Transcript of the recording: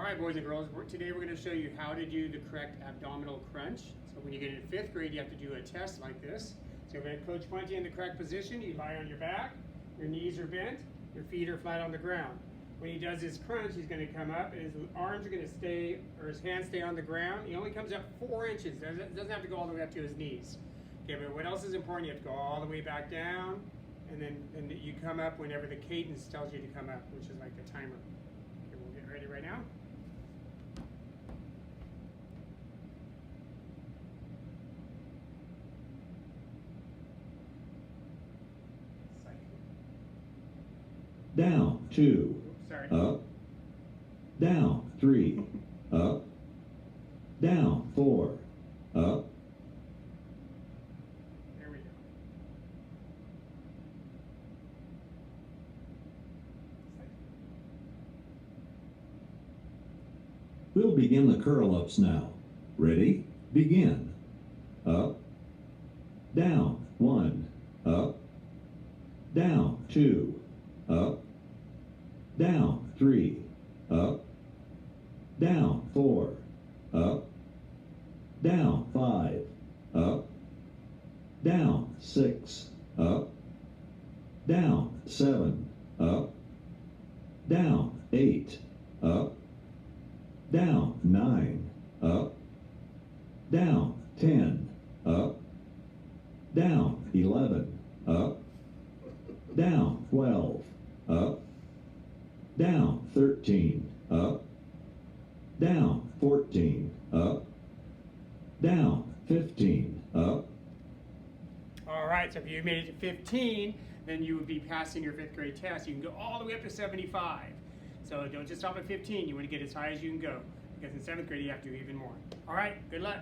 All right, boys and girls, today we're going to show you how to do the correct abdominal crunch. So when you get into 5th grade, you have to do a test like this. So when Coach points you in the correct position, you lie on your back, your knees are bent, your feet are flat on the ground. When he does his crunch, he's going to come up and his arms are going to stay, or his hands stay on the ground. He only comes up 4 inches. Doesn't have to go all the way up to his knees. Okay, but what else is important? You have to go all the way back down, and then you come up whenever the cadence tells you to come up, which is like the timer. Okay, we'll get ready right now. Down 2, Oops, sorry. up, down 3, up, down 4, up, There we go. We'll begin the curl-ups now. Ready? Begin. Up, down 1, up, down 2, up, down 3, up, down 4, up, down 5, up, down 6, up, down 7, up, down 8, up, down 9, up, down 10, up, down 11, up, down 12, up, down 13, up, down 14, up, down 15, up. All right, so if you made it to 15, then you would be passing your 5th grade test. You can go all the way up to 75. So don't just stop at 15. You want to get as high as you can go, because in 7th grade you have to do even more. All right, good luck.